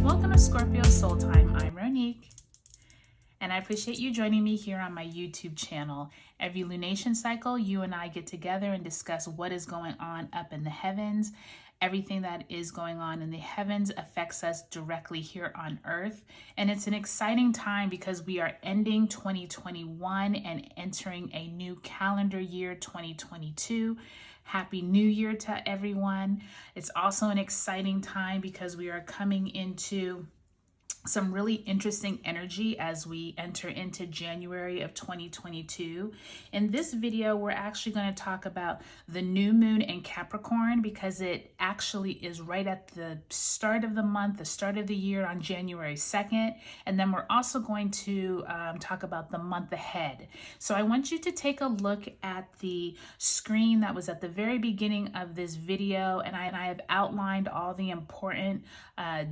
Welcome to Scorpio Soul Time. I'm Ronique, and I appreciate you joining me here on my YouTube channel. Every lunation cycle, you and I get together and discuss what is going on up in the heavens. Everything that is going on in the heavens affects us directly here on Earth. And it's an exciting time because we are ending 2021 and entering a new calendar year, 2022. Happy New Year to everyone. It's also an exciting time because we are coming into some really interesting energy as we enter into January of 2022. In this video, we're actually going to talk about the new moon in Capricorn because it actually is right at the start of the month, the start of the year on January 2nd. And then we're also going to talk about the month ahead. So I want you to take a look at the screen that was at the very beginning of this video. And I have outlined all the important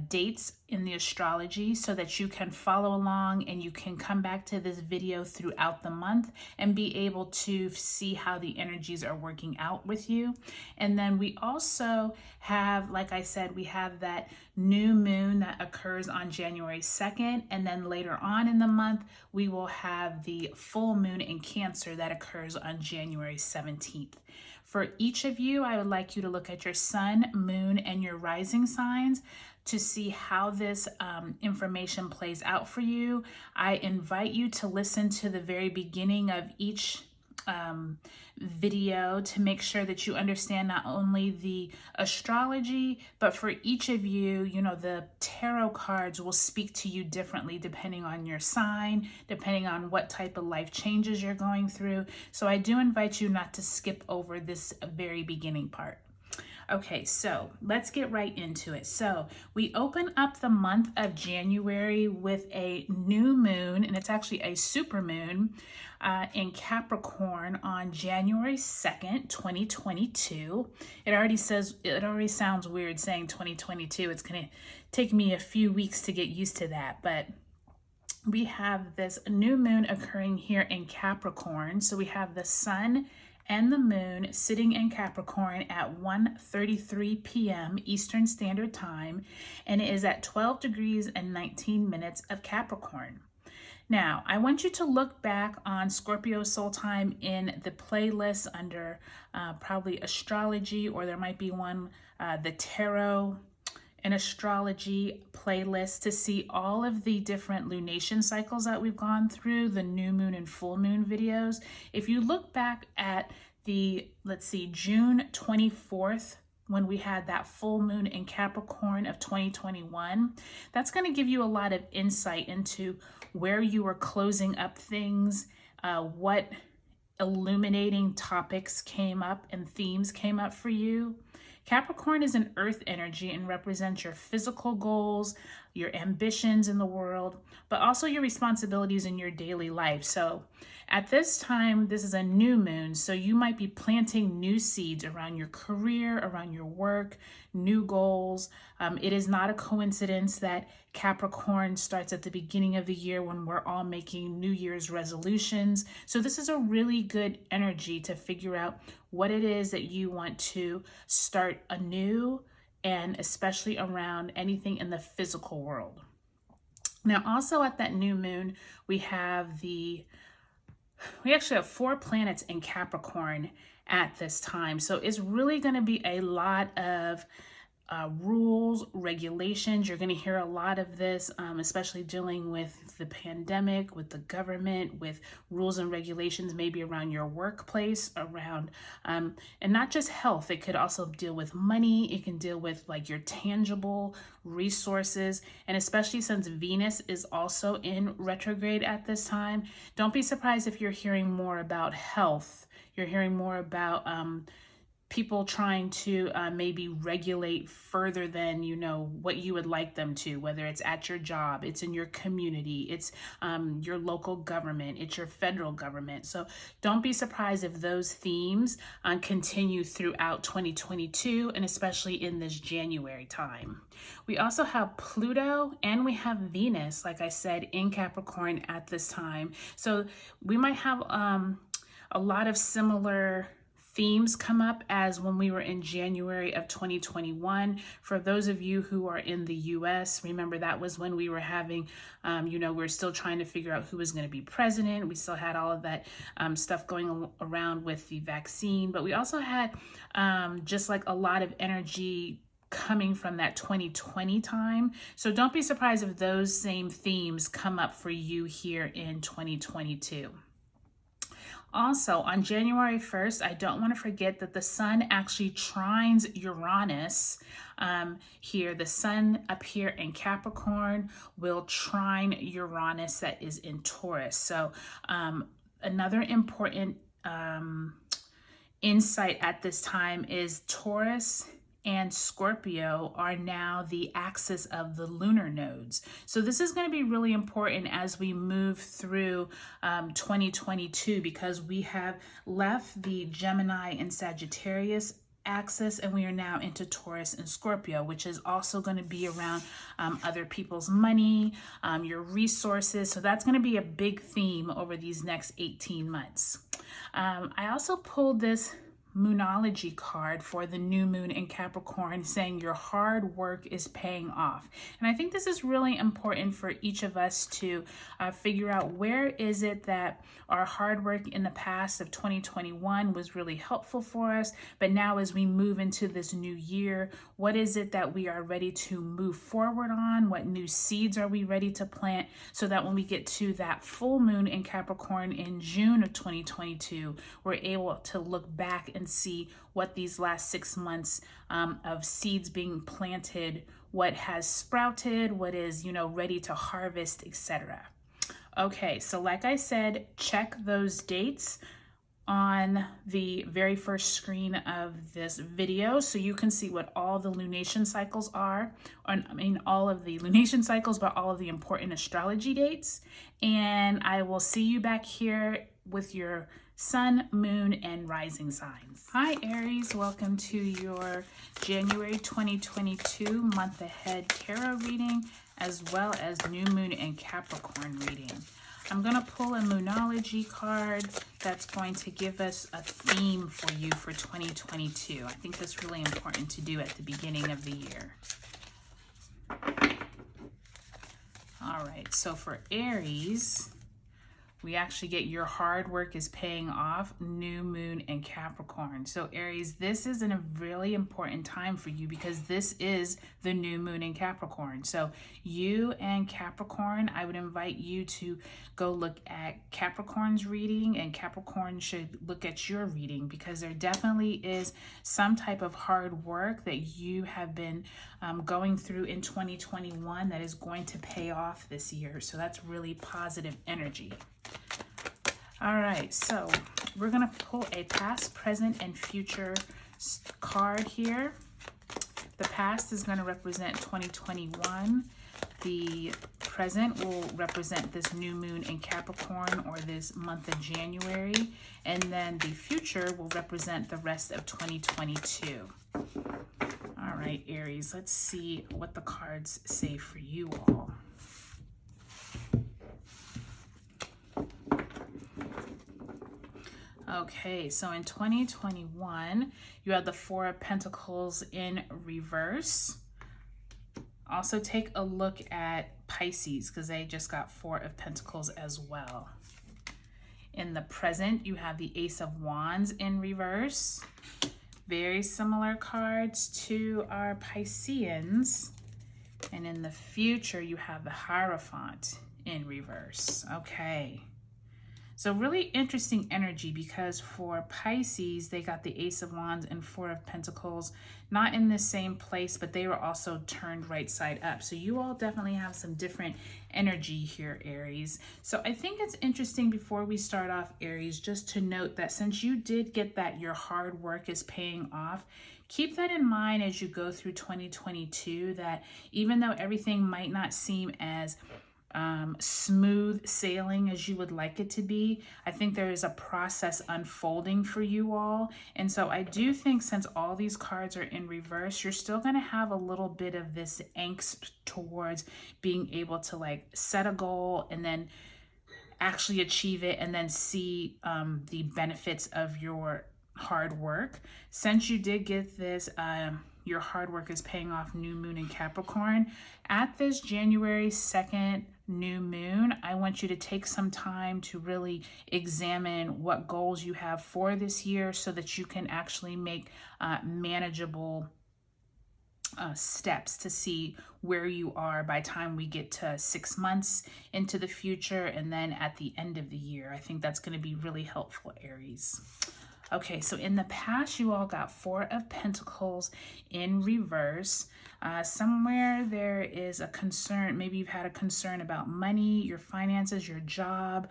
dates in the astrology so that you can follow along and you can come back to this video throughout the month and be able to see how the energies are working out with you. And then we also have, like I said, we have that new moon that occurs on January 2nd. And then later on in the month, we will have the full moon in Cancer that occurs on January 17th. For each of you, I would like you to look at your sun, moon, and your rising signs to see how this information plays out for you. I invite you to listen to the very beginning of each video to make sure that you understand not only the astrology, but for each of you, you know, the tarot cards will speak to you differently depending on your sign, depending on what type of life changes you're going through. So I do invite you not to skip over this very beginning part. Okay, so let's get right into it. So we open up the month of January with a new moon, and it's actually a supermoon in Capricorn on January 2nd, 2022. It already sounds weird saying 2022. It's going to take me a few weeks to get used to that, but we have this new moon occurring here in Capricorn. So we have the sun and the moon sitting in Capricorn at 1:33 p.m. Eastern Standard Time, and it is at 12 degrees and 19 minutes of Capricorn. Now, I want you to look back on Scorpio Soul Time in the playlist under probably astrology, or there might be one, the tarot and astrology playlist to see all of the different lunation cycles that we've gone through, the new moon and full moon videos. If you look back at the, let's see, June 24th, when we had that full moon in Capricorn of 2021, that's going to give you a lot of insight into where you are closing up things, what illuminating topics came up and themes came up for you. Capricorn is an earth energy and represents your physical goals, your ambitions in the world, but also your responsibilities in your daily life. So at this time, this is a new moon, so you might be planting new seeds around your career, around your work, new goals. It is not a coincidence that Capricorn starts at the beginning of the year when we're all making New Year's resolutions. So this is a really good energy to figure out what it is that you want to start anew, and especially around anything in the physical world. Now, also at that new moon, we actually have 4 planets in Capricorn at this time. So it's really going to be a lot of rules, regulations. You're going to hear a lot of this, especially dealing with the pandemic, with the government, with rules and regulations, maybe around your workplace, around, and not just health. It could also deal with money. It can deal with like your tangible resources. And especially since Venus is also in retrograde at this time, don't be surprised if you're hearing more about health. You're hearing more about people trying to maybe regulate further than, you know, what you would like them to, whether it's at your job, it's in your community, it's your local government, it's your federal government. So don't be surprised if those themes continue throughout 2022 and especially in this January time. We also have Pluto and we have Venus, like I said, in Capricorn at this time. So we might have a lot of similar themes come up as when we were in January of 2021. For those of you who are in the US, remember that was when we were having, we were still trying to figure out who was going to be president. We still had all of that stuff going around with the vaccine, but we also had just like a lot of energy coming from that 2020 time. So don't be surprised if those same themes come up for you here in 2022. Also, on January 1st, I don't want to forget that the sun actually trines Uranus here. The sun up here in Capricorn will trine Uranus that is in Taurus. So another important insight at this time is Taurus and Scorpio are now the axis of the lunar nodes. So this is going to be really important as we move through 2022, because we have left the Gemini and Sagittarius axis and we are now into Taurus and Scorpio, which is also going to be around other people's money, your resources. So that's going to be a big theme over these next 18 months. I also pulled this Moonology card for the new moon in Capricorn, saying your hard work is paying off. And I think this is really important for each of us to figure out, where is it that our hard work in the past of 2021 was really helpful for us, but now as we move into this new year, what is it that we are ready to move forward on? What new seeds are we ready to plant, so that when we get to that full moon in Capricorn in June of 2022, we're able to look back and see what these last 6 months of seeds being planted, what has sprouted, what is, ready to harvest, etc. Okay, so like I said, check those dates on the very first screen of this video so you can see what all the lunation cycles are. All of the lunation cycles, but all of the important astrology dates. And I will see you back here with your sun, moon, and rising signs. Hi Aries, welcome to your January 2022 month ahead tarot reading, as well as new moon and Capricorn reading. I'm going to pull a Moonology card that's going to give us a theme for you for 2022. I think that's really important to do at the beginning of the year. All right, so for Aries, we actually get your hard work is paying off, new moon and Capricorn. So Aries, this is a really important time for you, because this is the new moon in Capricorn. So you and Capricorn, I would invite you to go look at Capricorn's reading, and Capricorn should look at your reading, because there definitely is some type of hard work that you have been going through in 2021 that is going to pay off this year. So that's really positive energy. All right, so we're going to pull a past, present, and future card here. The past is going to represent 2021. The present will represent this new moon in Capricorn, or this month of January. And then the future will represent the rest of 2022. All right, Aries, let's see what the cards say for you all. Okay, so in 2021, you have the Four of Pentacles in reverse. Also take a look at Pisces, because they just got Four of Pentacles as well. In the present, you have the Ace of Wands in reverse. Very similar cards to our Pisceans. And in the future, you have the Hierophant in reverse. Okay. So really interesting energy, because for Pisces, they got the Ace of Wands and Four of Pentacles, not in the same place, but they were also turned right side up. So you all definitely have some different energy here, Aries. So I think it's interesting, before we start off, Aries, just to note that since you did get that your hard work is paying off, keep that in mind as you go through 2022, that even though everything might not seem as smooth sailing as you would like it to be, I think there is a process unfolding for you all. And so I do think, since all these cards are in reverse, you're still going to have a little bit of this angst towards being able to like set a goal and then actually achieve it and then see the benefits of your hard work. Since you did get this, your hard work is paying off, new moon in Capricorn. At this January 2nd new moon, I want you to take some time to really examine what goals you have for this year so that you can actually make manageable steps to see where you are by the time we get to 6 months into the future and then at the end of the year. I think that's going to be really helpful, Aries. Okay, so in the past, you all got 4 of Pentacles in reverse. Somewhere there is a concern. Maybe you've had a concern about money, your finances, your job.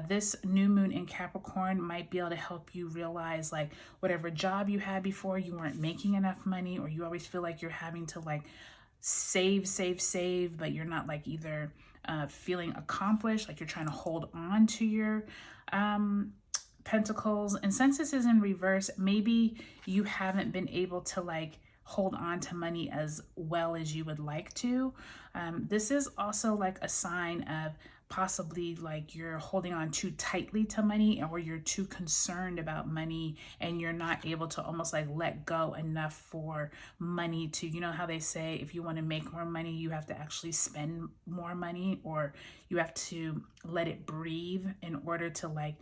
This new moon in Capricorn might be able to help you realize, like, whatever job you had before, you weren't making enough money, or you always feel like you're having to, like, save, but you're not, like, either feeling accomplished, like you're trying to hold on to your Pentacles. And since this is in reverse, maybe you haven't been able to, like, hold on to money as well as you would like to. This is also like a sign of possibly like you're holding on too tightly to money, or you're too concerned about money and you're not able to almost like let go enough for money to, you know how they say if you want to make more money, you have to actually spend more money, or you have to let it breathe in order to, like,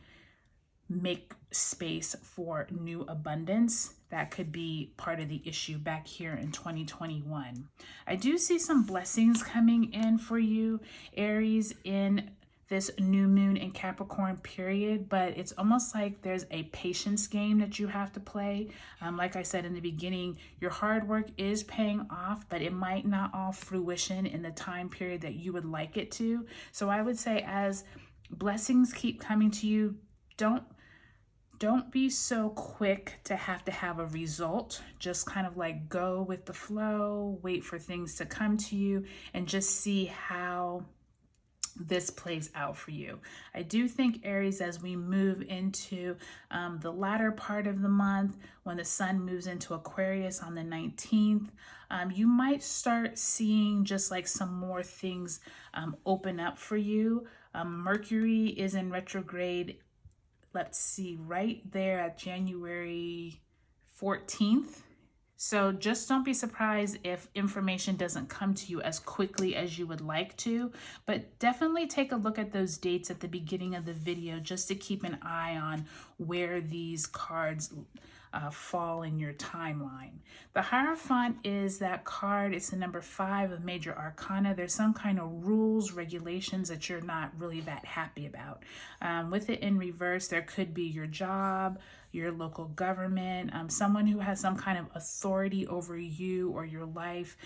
make space for new abundance. That could be part of the issue back here in 2021. I do see some blessings coming in for you, Aries, in this new moon in Capricorn period, but it's almost like there's a patience game that you have to play. Like I said in the beginning, your hard work is paying off, but it might not all fruition in the time period that you would like it to. So I would say, as blessings keep coming to you, don't be so quick to have a result. Just kind of like go with the flow, wait for things to come to you, and just see how this plays out for you. I do think, Aries, as we move into the latter part of the month, when the sun moves into Aquarius on the 19th, you might start seeing just like some more things open up for you. Mercury is in retrograde, let's see, right there at January 14th. So just don't be surprised if information doesn't come to you as quickly as you would like to, but definitely take a look at those dates at the beginning of the video just to keep an eye on where these cards fall in your timeline. The Hierophant is that card. It's the number 5 of Major Arcana. There's some kind of rules, regulations that you're not really that happy about. With it in reverse, there could be your job, your local government, someone who has some kind of authority over you or your life,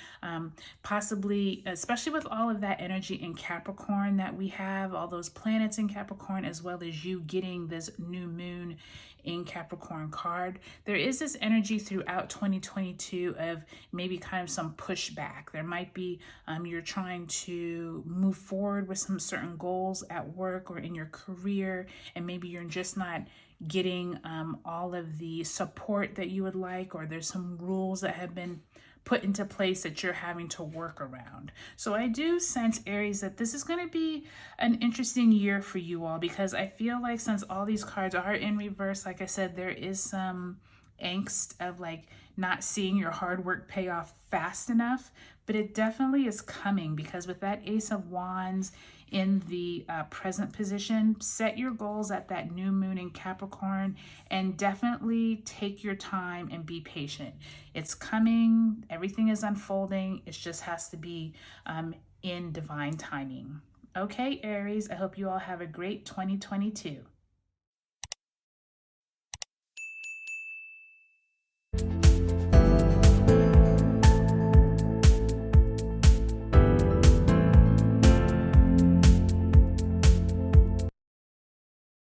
possibly, especially with all of that energy in Capricorn that we have, all those planets in Capricorn, as well as you getting this new moon in Capricorn card. There is this energy throughout 2022 of maybe kind of some pushback. There might be you're trying to move forward with some certain goals at work or in your career, and maybe you're just not getting all of the support that you would like, or there's some rules that have been put into place that you're having to work around. So I do sense, Aries, that this is going to be an interesting year for you all, because I feel like since all these cards are in reverse, like I said, there is some angst of like not seeing your hard work pay off fast enough, but it definitely is coming, because with that Ace of Wands in the present position, set your goals at that new moon in Capricorn and definitely take your time and be patient. It's coming. Everything is unfolding. It just has to be in divine timing. Okay, Aries, I hope you all have a great 2022.